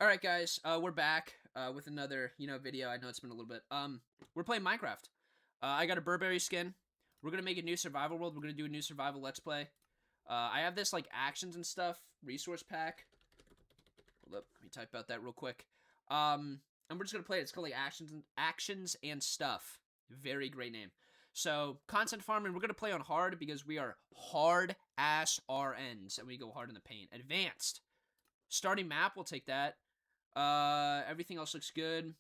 All right, guys, we're back with another, video. I know it's been a little bit. We're playing Minecraft. I got a Burberry skin. We're gonna make a new survival world. We're gonna do a new survival let's play. I have this like actions and stuff resource pack. Hold up, let me type out that real quick. And we're just gonna play it. It's called like actions and stuff. Very great name. So content farming. We're gonna play on hard because we are hard ass RNs and we go hard in the paint. Advanced. Starting map. We'll take that. Everything else looks good.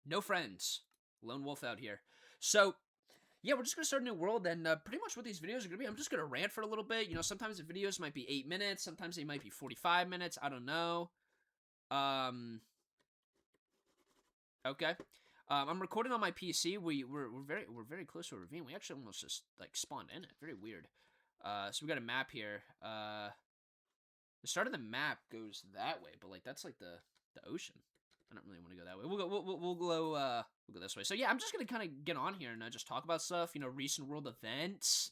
No friends. Lone wolf out here. So, yeah, we're just going to start a new world, and pretty much what these videos are going to be, I'm just going to rant for a little bit. Sometimes the videos might be 8 minutes. Sometimes they might be 45 minutes. I don't know. Okay. I'm recording on my PC. We're very close to a ravine. We actually almost just, like, spawned in it. Very weird. So we got a map here. The start of the map goes that way, but like that's like the ocean. I don't really want to go that way. We'll go this way. So yeah, I'm just gonna kind of get on here and just talk about stuff. Recent world events.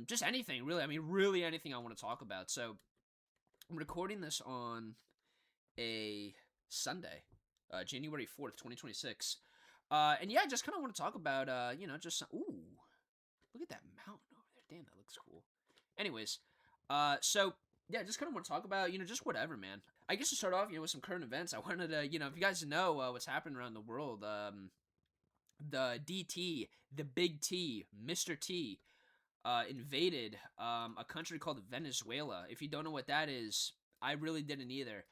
Just anything really. I mean, really anything I want to talk about. So I'm recording this on a Sunday, January 4th, 2026. And yeah, I just kind of want to talk about just ooh, look at that mountain over there. Damn, that looks cool. Anyways. So, yeah, just kind of want to talk about, just whatever, man. I guess to start off, with some current events, I wanted to, if you guys know what's happening around the world, the DT, the Big T, Mr. T, invaded a country called Venezuela. If you don't know what that is, I really didn't either.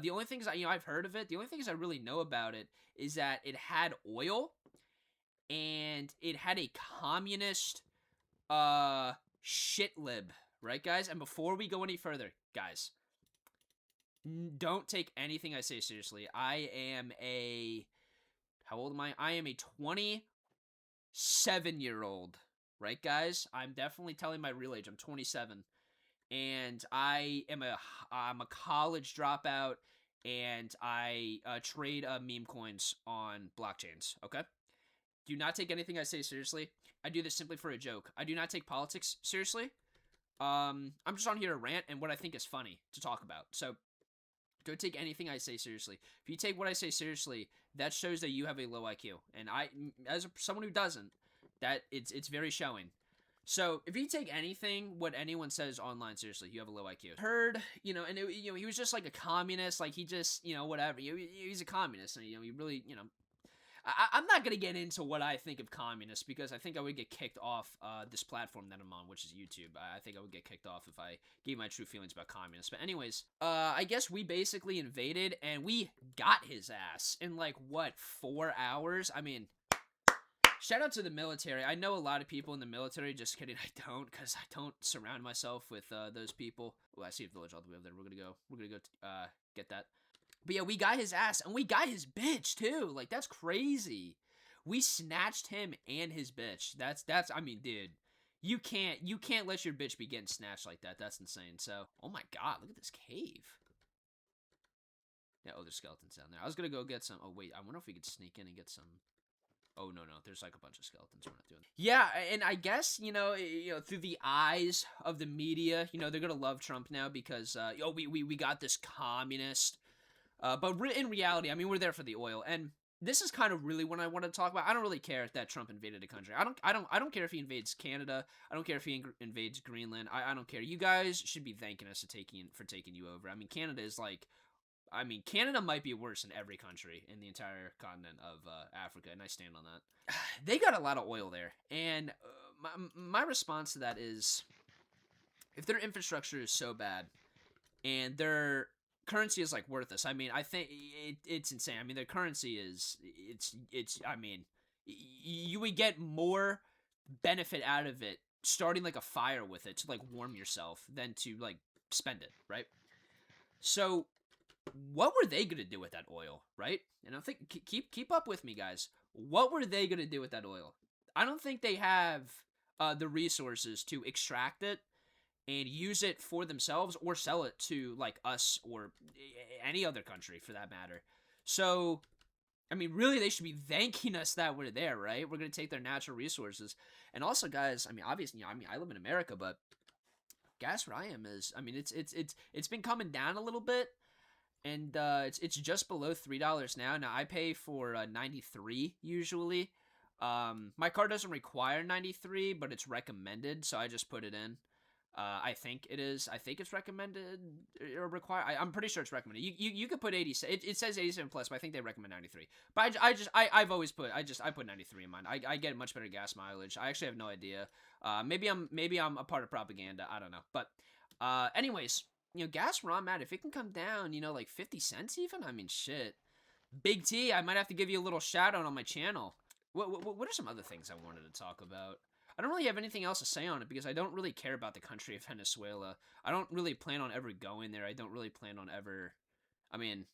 The only things, I've heard of it, the only things I really know about it is that it had oil, and it had a communist, shit lib. Right, guys? And before we go any further, guys, don't take anything I say seriously. I am a... How old am I? I am a 27-year-old. Right, guys? I'm definitely telling my real age. I'm 27. And I'm a college dropout, and I trade meme coins on blockchains, okay? Do not take anything I say seriously. I do this simply for a joke. I do not take politics seriously. I'm just on here to rant and what I think is funny to talk about. So, don't take anything I say seriously. If you take what I say seriously, that shows that you have a low IQ. And as someone who doesn't, that it's very showing. So, if you take anything, what anyone says online seriously, you have a low IQ. Heard, and he was just like a communist, like he just, whatever. He's a communist, and he really, I'm not going to get into what I think of communists because I think I would get kicked off this platform that I'm on, which is YouTube. I think I would get kicked off if I gave my true feelings about communists. But anyways, I guess we basically invaded and we got his ass in 4 hours? I mean, shout out to the military. I know a lot of people in the military. Just kidding, I don't, because I don't surround myself with those people. Oh, I see a village all the way over there. We're gonna go get that. But yeah, we got his ass, and we got his bitch, too. Like, that's crazy. We snatched him and his bitch. That's, I mean, dude, you can't let your bitch be getting snatched like that. That's insane. So, oh my god, look at this cave. Yeah, oh, there's skeletons down there. I was gonna go get some, oh wait, I wonder if we could sneak in and get some. Oh, no, there's like a bunch of skeletons. We're not doing that. Yeah, and I guess, through the eyes of the media, they're gonna love Trump now because, we got this communist. But in reality, I mean, we're there for the oil, and this is kind of really what I want to talk about. I don't really care that Trump invaded a country. I don't care if he invades Canada. I don't care if he invades Greenland. I don't care. You guys should be thanking us for taking you over. I mean, Canada might be worse than every country in the entire continent of Africa, and I stand on that. They got a lot of oil there, and my response to that is, if their infrastructure is so bad, and their currency is worthless. I mean, I think it's insane. I mean, their currency is I mean, you would get more benefit out of it starting a fire with it to warm yourself than to spend it, right? So what were they gonna do with that oil, right? And I think keep up with me, guys. What were they gonna do with that oil? I don't think they have the resources to extract it and use it for themselves or sell it to us or any other country for that matter. So, I mean, really, they should be thanking us that we're there, right? We're going to take their natural resources. And also, guys, I mean, obviously, I live in America, but gas where I am is, I mean, it's been coming down a little bit, and it's just below $3 now. Now I pay for 93 usually. My car doesn't require 93, but it's recommended, so I just put it in. I think it is. I think it's recommended or required. I'm pretty sure it's recommended. You could put 80. It says 87 plus, but I think they recommend 93. But I've always put I put 93 in mine. I get much better gas mileage. I actually have no idea. Maybe I'm a part of propaganda. I don't know. But anyways, gas where I'm at, if it can come down, like 50 cents even. I mean, shit. Big T, I might have to give you a little shout out on my channel. What are some other things I wanted to talk about? I don't really have anything else to say on it because I don't really care about the country of Venezuela. I don't really plan on ever going there. I don't really plan on ever. I mean,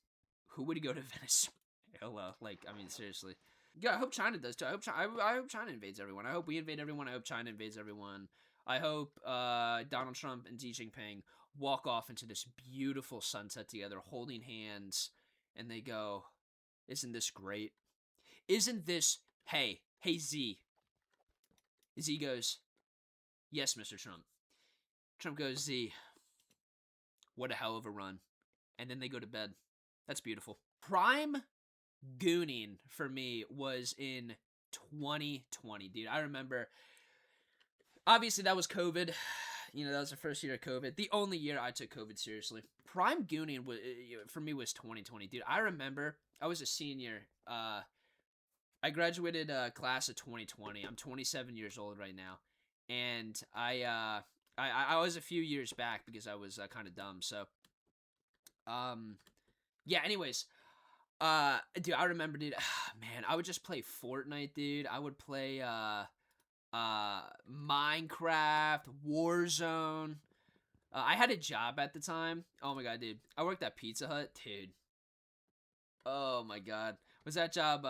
who would go to Venezuela? Like, I mean, seriously. Yeah, I hope China does too. I hope China invades everyone. I hope we invade everyone. I hope China invades everyone. I hope Donald Trump and Xi Jinping walk off into this beautiful sunset together, holding hands, and they go, "Isn't this great? Isn't this? Hey Z." Z goes, "Yes, Mr. Trump." Trump goes, "Z, what a hell of a run." And then they go to bed. That's beautiful. Prime gooning for me was in 2020, dude. I remember, obviously that was COVID. That was the first year of COVID. The only year I took COVID seriously. Prime gooning for me was 2020, dude. I remember I was a senior. I graduated class of 2020. I'm 27 years old right now, and I was a few years back because I was kind of dumb. So, yeah. Anyways, dude, I remember, dude. Man, I would just play Fortnite, dude. I would play Minecraft, Warzone. I had a job at the time. Oh my god, dude. I worked at Pizza Hut, dude. Oh my god. Was that job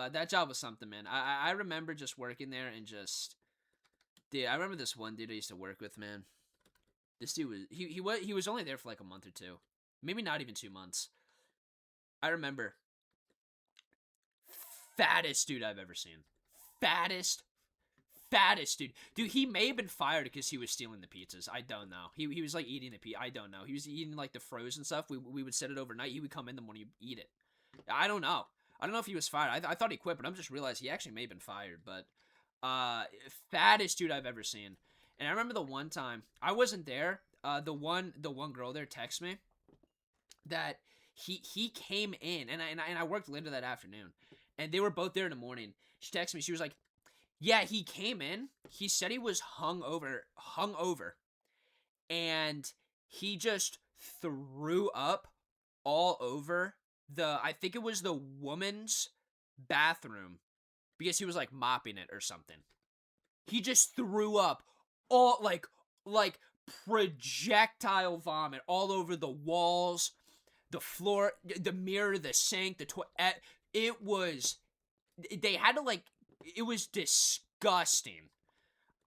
was something, man. I remember just working there and just, dude, I remember this one dude I used to work with, man. This dude was he was only there for like a month or two. Maybe not even 2 months. I remember, fattest dude I've ever seen. Fattest dude. Dude, he may have been fired because he was stealing the pizzas. I don't know. He was like eating the pizza. I don't know. He was eating like the frozen stuff. We would set it overnight. He would come in the morning, eat it. I don't know. I don't know if he was fired. I thought he quit, but I'm just realized he actually may have been fired. But fattest dude I've ever seen. And I remember the one time I wasn't there. The one girl there texted me that he came in, and I worked later that afternoon, and they were both there in the morning. She texted me. She was like, "Yeah, he came in. He said he was hungover, and he just threw up all over I think it was the woman's bathroom because he was like mopping it or something. He just threw up all like projectile vomit all over the walls, the floor, the mirror, the sink, the toilet. It was, they had to like, it was disgusting.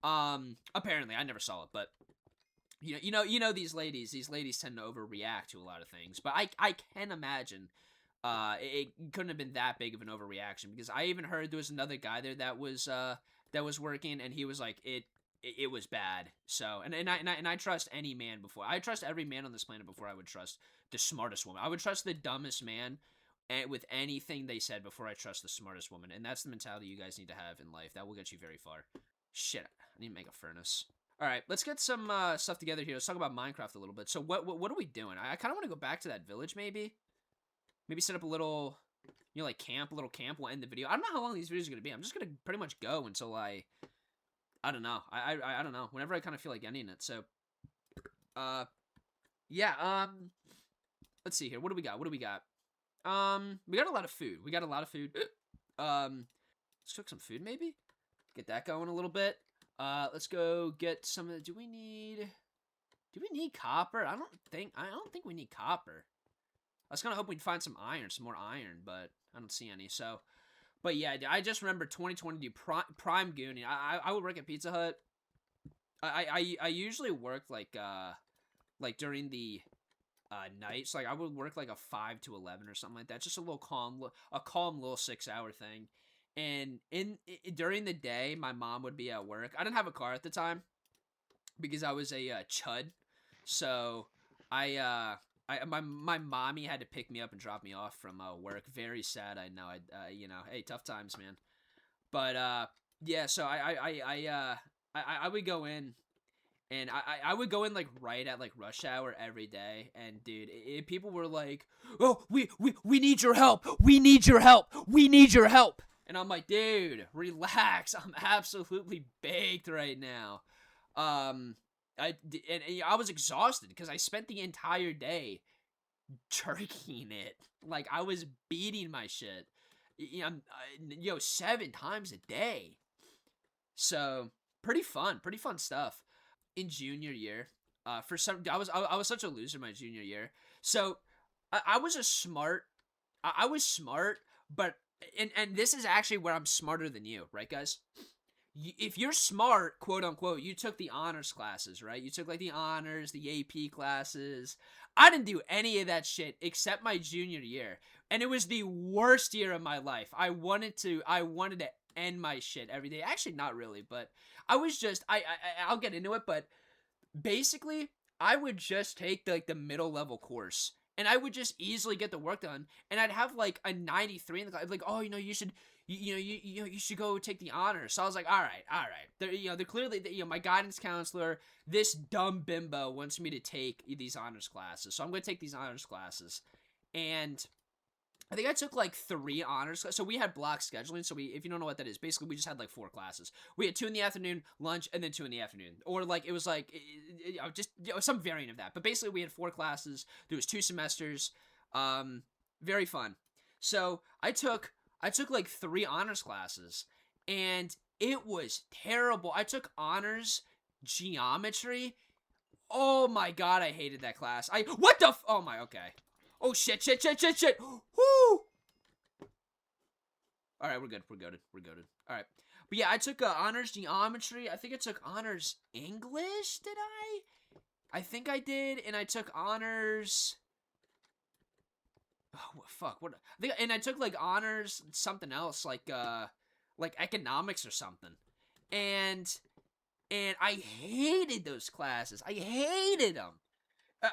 Apparently I never saw it, but these ladies tend to overreact to a lot of things, but I can imagine it couldn't have been that big of an overreaction because I even heard there was another guy there that was working, and he was like it was bad. So and I trust any man before I trust every man on this planet before I would trust the smartest woman. I would trust the dumbest man with anything they said before I trust the smartest woman, and that's the mentality you guys need to have in life. That will get you very far. Shit, I need to make a furnace. All right, let's get some stuff together here. Let's talk about Minecraft a little bit. So what are we doing? I kind of want to go back to that village, maybe set up a little, like camp, a little camp. We'll end the video. I don't know how long these videos are gonna be. I'm just gonna pretty much go until I don't know. I don't know. Whenever I kind of feel like ending it. So, yeah. Let's see here. What do we got? We got a lot of food. Let's cook some food, maybe. Get that going a little bit. Let's go get some of the, do we need copper? I don't think we need copper. I was gonna hope we'd find some more iron, but I don't see any. So, but yeah, I just remember 2020 prime gooning. I would work at Pizza Hut. I usually work like during the nights. Like I would work like a 5 to 11 or something like that. Just a calm little 6-hour thing. And during the day, my mom would be at work. I didn't have a car at the time because I was a chud. So I my mommy had to pick me up and drop me off from work. Very sad. I know. Hey, tough times, man. But yeah. So I would go in. And I would go in like right at like rush hour every day, and dude, people were like, "Oh, we need your help. We need your help. We need your help." And I'm like, "Dude, relax. I'm absolutely baked right now." Um, and I was exhausted because I spent the entire day jerking it. Like I was beating my shit. Yo, 7 times a day. So pretty fun stuff. In junior year, for some, I was such a loser my junior year. So I was a smart, I was smart, but and this is actually where I'm smarter than you, right, guys? If you're smart, quote unquote, you took the honors classes, right? You took like the honors, the AP classes. I didn't do any of that shit except my junior year, and it was the worst year of my life. I wanted to end my shit every day. Actually, not really, but I was just, I'll get into it, but basically I would just take the middle level course, and I would just easily get the work done, and I'd have like a 93 in the class. Like, oh, you should you should go take the honors. So I was like, all right. They're clearly, my guidance counselor, this dumb bimbo wants me to take these honors classes, so I'm going to take these honors classes. And I think I took like 3 honors. So we had block scheduling. So if you don't know what that is, basically we just had like 4 classes. We had 2 in the afternoon, lunch, and then 2 in the afternoon. Or like it was like just some variant of that. But basically we had 4 classes. There was 2 semesters. Very fun. So I took like 3 honors classes, and it was terrible. I took honors geometry. Oh my god, I hated that class. Oh my, okay. Oh shit. Whoo! All right, we're good. All right. But yeah, I took honors geometry. I think I took honors English, did I? I think I did, and I took honors, oh fuck, what? And I took like honors something else, like economics or something. And I hated those classes. I hated them.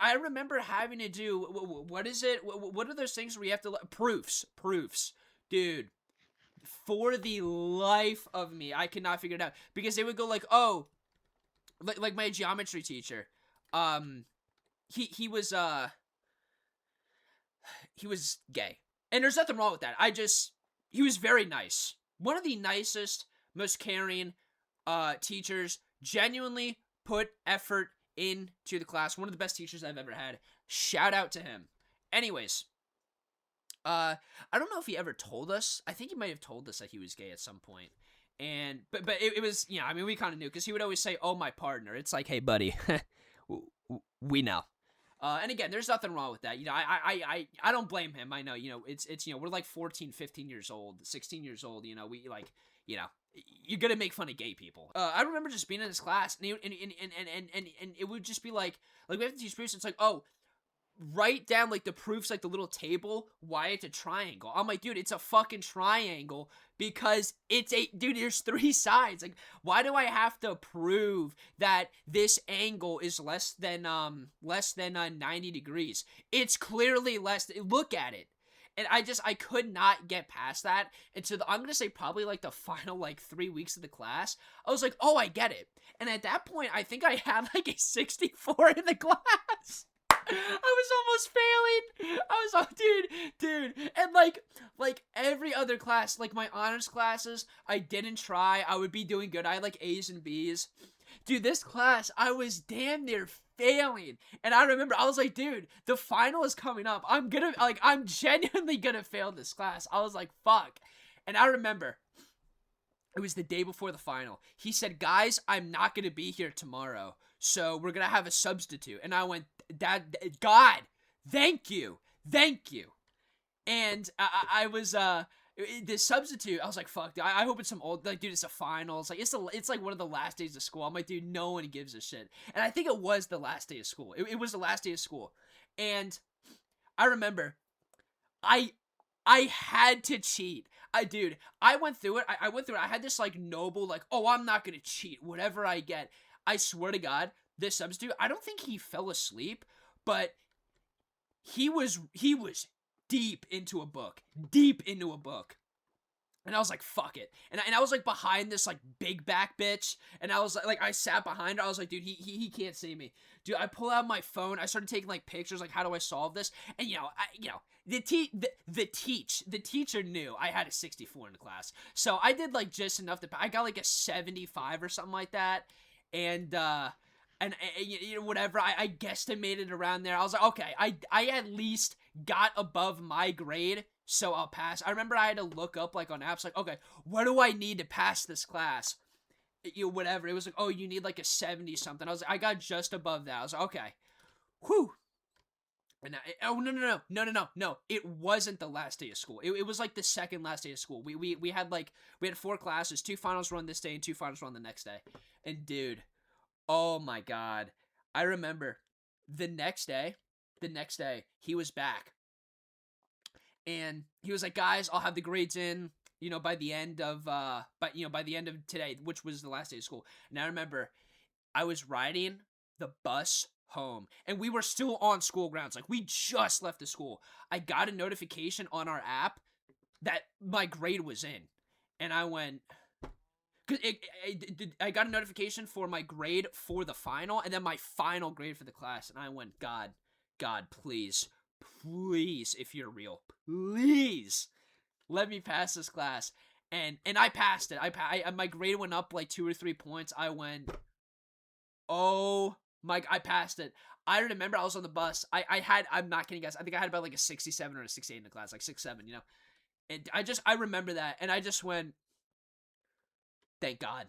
I remember having to do, what is it? What are those things where you have to proofs, dude. For the life of me, I could not figure it out, because they would go like, oh, like my geometry teacher, he was he was gay, and there's nothing wrong with that. He was very nice, one of the nicest, most caring teachers. Genuinely put effort into the class. One of the best teachers I've ever had. Shout out to him. Anyways, I don't know if he ever told us. I think he might have told us that he was gay at some point. And but it was, I mean, we kind of knew, because he would always say, "Oh, my partner." It's like, hey, buddy, we know. And again, there's nothing wrong with that. I don't blame him. I know, it's we're like 14, 15 years old, 16 years old. We like, you're gonna make fun of gay people. I remember just being in this class, and it would just be like we have to teach proofs. It's like, oh, write down like the proofs, like the little table, why it's a triangle. I'm like, dude, it's a fucking triangle because dude, there's 3 sides. Like, why do I have to prove that this angle is less than 90 degrees? It's clearly less. Look at it. And I could not get past that. And so I'm going to say probably like the final like 3 weeks of the class, I was like, oh, I get it. And at that point, I think I had like a 64 in the class. I was almost failing. I was, oh, dude. And like every other class, like my honors classes, I didn't try. I would be doing good. I had like A's and B's. Dude, this class, I was damn near failing. And I remember, I was like, dude, the final is coming up. I'm genuinely gonna fail this class. I was like, fuck. And I remember, it was the day before the final. He said, guys, I'm not gonna be here tomorrow, so we're gonna have a substitute. And I went, God, thank you. And I was, the substitute, I was like, fuck, dude, I hope it's some old, like, dude, it's a final. It's like, it's like one of the last days of school. I'm like, dude, no one gives a shit. And I think it was the last day of school. It was the last day of school. And I remember, I had to cheat. I went through it. I went through it. I had this like noble, like, oh, I'm not gonna cheat. Whatever I get. I swear to God, this substitute, I don't think he fell asleep, but he was deep into a book. And I was like, fuck it. And I was like behind this like big back bitch. And I was like, I sat behind her. I was like, dude, he can't see me. Dude, I pull out my phone. I started taking like pictures, like, how do I solve this? And the teacher knew I had a 64 in the class. So I did like just enough I got like a 75 or something like that. And whatever, I guesstimated around there. I was like, okay, I at least got above my grade, so I'll pass. I remember I had to look up, like, on apps, like, okay, what do I need to pass this class? Whatever. It was like, oh, you need, like, a 70-something. I was like, I got just above that. I was like, okay. Whew. And no. It wasn't the last day of school. It was, like, the second last day of school. We had, like, we had 4 classes, 2 finals run this day and 2 finals run the next day. And, dude, oh my god. I remember the next day, he was back. And he was like, guys, I'll have the grades in, by the end of today, which was the last day of school. And I remember I was riding the bus home, and we were still on school grounds. Like, we just left the school. I got a notification on our app that my grade was in. And I went, I got a notification for my grade for the final, and then my final grade for the class, and I went, God, please, if you're real, please let me pass this class. And I passed it. My grade went up like 2 or 3 points. I went, oh my, I passed it. I remember I was on the bus. I'm not kidding, guys. I think I had about like a 67 or a 68 in the class, like 67, And I remember that, and I just went, thank God.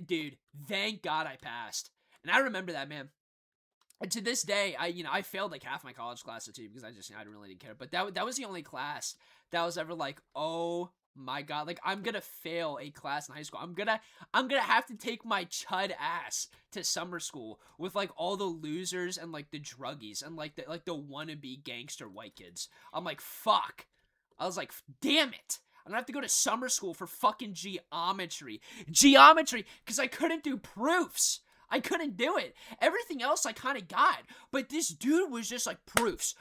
Dude, thank God I passed. And I remember that, man. And to this day, I failed like half my college classes too, because I didn't really care. But that was the only class that was ever like, oh my God, like, I'm gonna fail a class in high school. I'm gonna have to take my chud ass to summer school with like all the losers and like the druggies and like the wannabe gangster white kids. I'm like, fuck. I was like, damn it. I'm gonna have to go to summer school for fucking geometry, because I couldn't do proofs. I couldn't do it. Everything else I kind of got, but this dude was just like proofs.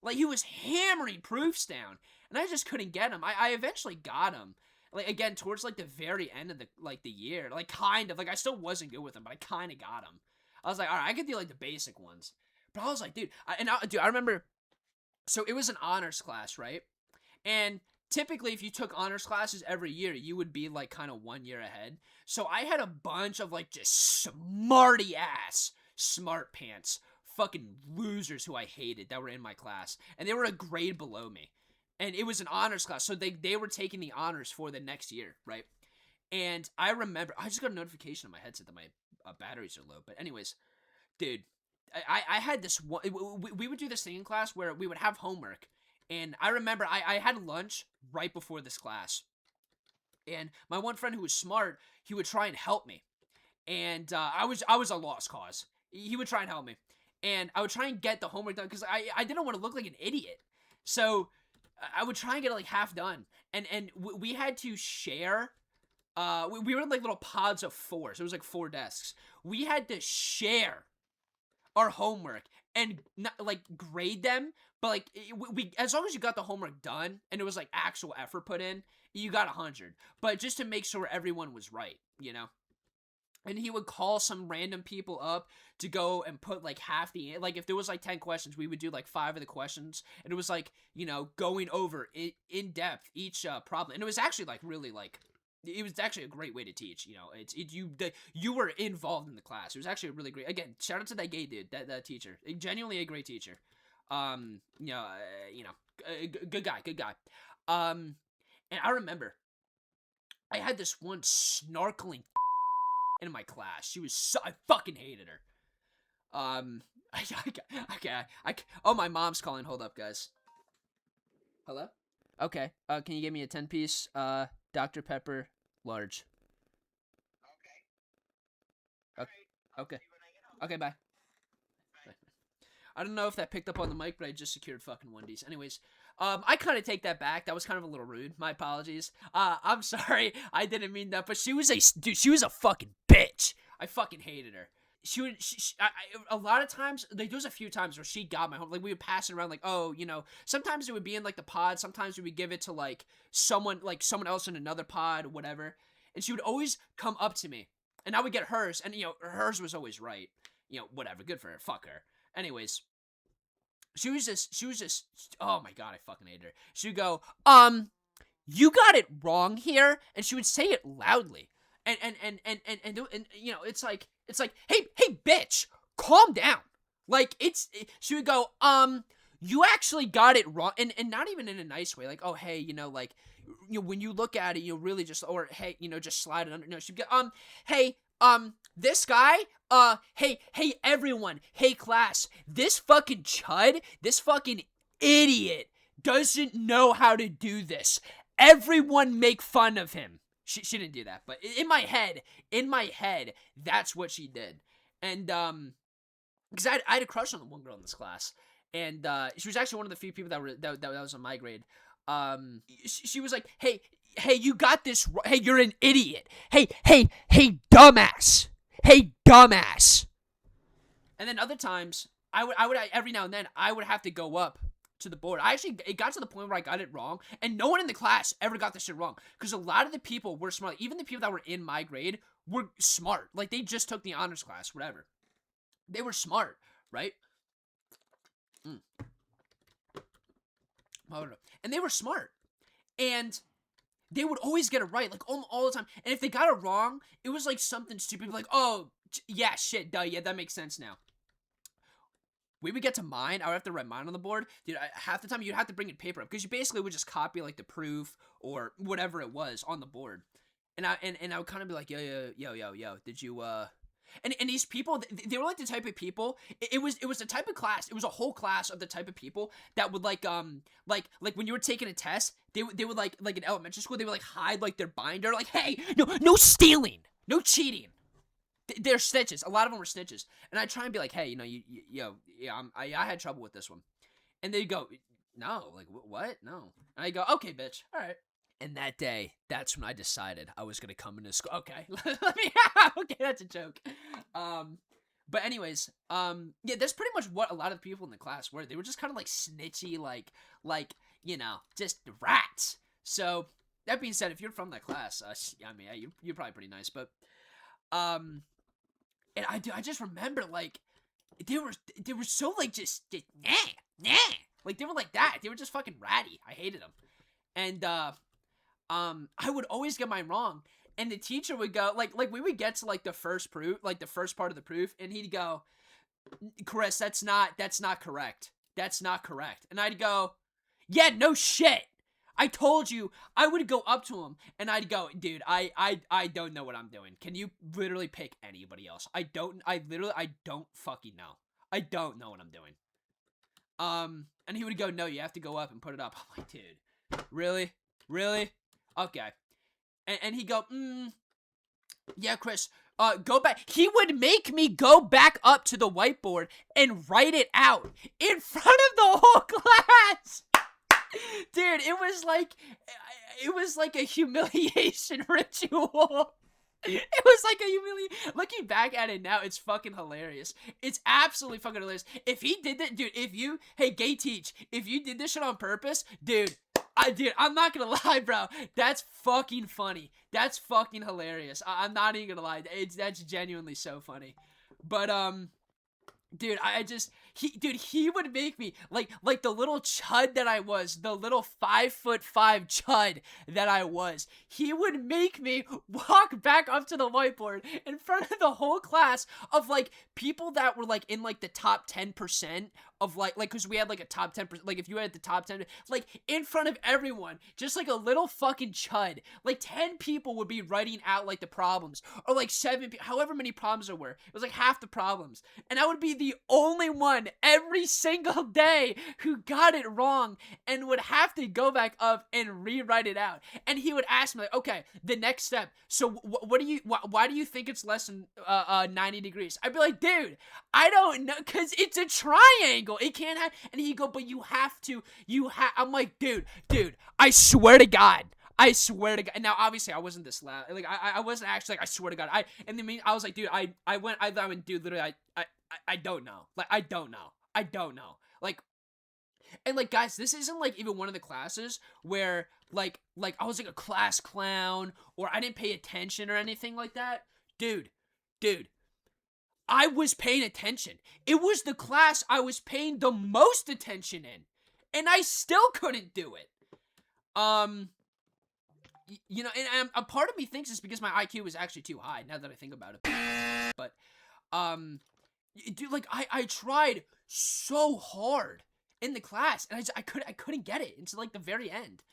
Like, he was hammering proofs down, and I just couldn't get him. I eventually got him. Like, again, towards like the very end of the year, like, kind of, like, I still wasn't good with him, but I kind of got him. I was like, all right, I could do like the basic ones, but I was like, dude, I remember. So it was an honors class, right? And typically, if you took honors classes every year, you would be like kind of 1 year ahead. So I had a bunch of like just smarty ass smart pants fucking losers who I hated that were in my class, and they were a grade below me. And it was an honors class, so they were taking the honors for the next year, right? And I remember, I just got a notification on my headset that my batteries are low. But anyways, dude, I had this one, we would do this thing in class where we would have homework. And I remember I had lunch right before this class. And my one friend who was smart, he would try and help me. And I was a lost cause. He would try and help me. And I would try and get the homework done because I didn't want to look like an idiot. So I would try and get it like half done. And we had to share. We were in like little pods of 4. So it was like 4 desks. We had to share our homework and not, like, grade them, but like we as long as you got the homework done and it was like actual effort put in, you got 100. But just to make sure everyone was right, And he would call some random people up to go and put like half the, like, if there was like 10 questions, we would do like 5 of the questions, and it was like, going over in depth each problem. And it was actually like really like, it was actually a great way to teach. You were involved in the class. It was actually a really great. Again, shout out to that gay dude, that teacher. Genuinely a great teacher. Good guy. And I remember I had this one snarkling in my class. She was I fucking hated her. Oh, my mom's calling. Hold up, guys. Hello? Okay. Can you give me a 10-piece Dr. Pepper large? Okay. Okay. Okay, bye. I don't know if that picked up on the mic, but I just secured fucking Wendy's. Anyways, I kind of take that back. That was kind of a little rude. My apologies. I'm sorry. I didn't mean that, but she was a fucking bitch. I fucking hated her. A lot of times, like, there was a few times where she got my home, like, we would pass it around, like, oh, sometimes it would be in, like, the pod, sometimes we would give it to, like, someone else in another pod, whatever, and she would always come up to me, and I would get hers, and, hers was always right, whatever, good for her, fuck her. Anyways, she was just, oh my god, I fucking hated her. She would go, you got it wrong here, and she would say it loudly. And it's like, hey, bitch, calm down. Like, she would go, you actually got it wrong. And not even in a nice way. Like, oh, hey, like, when you look at it, really just, or, hey, just slide it under. No, she'd go, hey, this guy, hey, everyone, hey, class, this fucking chud, this fucking idiot doesn't know how to do this. Everyone make fun of him. She didn't do that, but in my head, that's what she did. And, because I had a crush on the one girl in this class, and, she was actually one of the few people that was in my grade. She was like, hey, you got this, hey, you're an idiot. Hey, dumbass. Hey, dumbass. And then other times, I would every now and then, I would have to go up to the board. It got to the point where I got it wrong, and no one in the class ever got this shit wrong, because a lot of the people were smart. Even the people that were in my grade were smart. Like, they just took the honors class, whatever. They were smart, right? And they were smart, and they would always get it right, like, all the time. And if they got it wrong, it was like something stupid, like, oh, yeah, shit, duh, yeah, that makes sense now. We would get to mine, I would have to write mine on the board. Dude, half the time you'd have to bring in paper up, because you basically would just copy, like, the proof or whatever it was on the board. And I would kind of be like, yo, did you, and these people, they were like the type of people, it was the type of class, it was a whole class of the type of people that would, like when you were taking a test, they would, like in elementary school, they would, like, hide, like, their binder, like, hey, no stealing, no cheating. They're snitches. A lot of them were snitches. And I try and be like, hey, I had trouble with this one. And they go, no, like, what? No. And I go, okay, bitch. All right. And that day, that's when I decided I was going to come into school. Okay. Okay, that's a joke. But anyways, yeah, that's pretty much what a lot of people in the class were. They were just kind of, like, snitchy, like, just rats. So, that being said, if you're from that class, I mean, you're probably pretty nice, but, and I just remember, like, they were so, like, just nah, like, they were like that. They were just fucking ratty. I hated them. And, I would always get mine wrong, and the teacher would go, like, we would get to, like, the first proof, like, the first part of the proof, and he'd go, Chris, that's not correct. That's not correct. And I'd go, yeah, no shit. I told you. I would go up to him, and I'd go, dude, I don't know what I'm doing. Can you literally pick anybody else? I don't fucking know. I don't know what I'm doing. And he would go, no, you have to go up and put it up. I'm like, dude, really? Okay. And he'd go, yeah, Chris, go back. He would make me go back up to the whiteboard and write it out in front of the whole class. Dude, it was like a humiliation ritual. It was like a humiliation. Looking back at it now, it's fucking hilarious. It's absolutely fucking hilarious. If he did that, dude, hey, gay teach, if you did this shit on purpose, dude, I'm not gonna lie, bro. That's fucking funny. That's fucking hilarious. I'm not even gonna lie. That's genuinely so funny. But, dude, he would make me, like the little chud that I was, the little 5'5" chud that I was, he would make me walk back up to the whiteboard in front of the whole class of, like, people that were, like, in, like, the top 10% of, like, because we had, like, a top 10%, like, if you had the top 10, like, in front of everyone, just like a little fucking chud, like, 10 people would be writing out, like, the problems, or, like, 7, however many problems there were, it was, like, half the problems, and I would be the only one one every single day who got it wrong and would have to go back up and rewrite it out. And he would ask me, like, okay, the next step. So why do you think it's less than 90 degrees? I'd be like, dude, I don't know, because it's a triangle. It can't have, and he'd go, but you have to, I'm like, dude, I swear to God. I swear to God. And now, obviously, I wasn't this loud. Like, I wasn't actually like, I swear to God. I was like, dude, I went, dude, literally, I don't know. Like, I don't know. Like, and like, guys, this isn't like even one of the classes where like I was like a class clown or I didn't pay attention or anything like that. Dude, I was paying attention. It was the class I was paying the most attention in, and I still couldn't do it. You know, and a part of me thinks it's because my IQ was actually too high, now that I think about it. But, dude, like, I tried so hard in the class, and I couldn't get it until, like, the very end.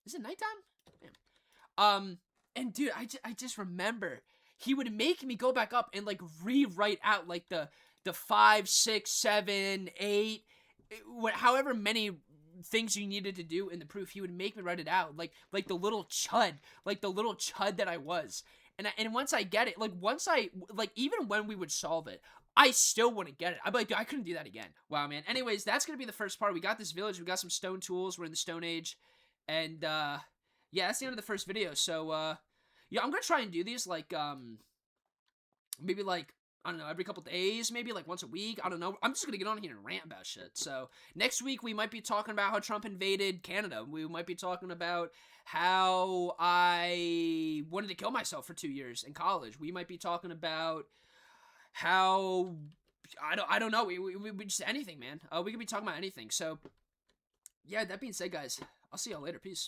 Is it nighttime? Damn. And, dude, I just remember he would make me go back up and, like, rewrite out, like, the 5, 6, 7, 8, however many things you needed to do in the proof. He would make me write it out, like the little chud, that I was. And once I get it, even when we would solve it, I still wouldn't get it. I'd be like, dude, I couldn't do that again. Wow, man. Anyways, that's gonna be the first part. We got this village, we got some stone tools, we're in the Stone Age, and yeah, that's the end of the first video. So yeah, I'm gonna try and do these like maybe like, I don't know, every couple days, maybe like once a week. I don't know. I'm just gonna get on here and rant about shit. So next week we might be talking about how Trump invaded Canada. We might be talking about how I wanted to kill myself for 2 years in college. We might be talking about how I don't know. We just anything, man. We could be talking about anything. So yeah, that being said, guys, I'll see y'all later. Peace.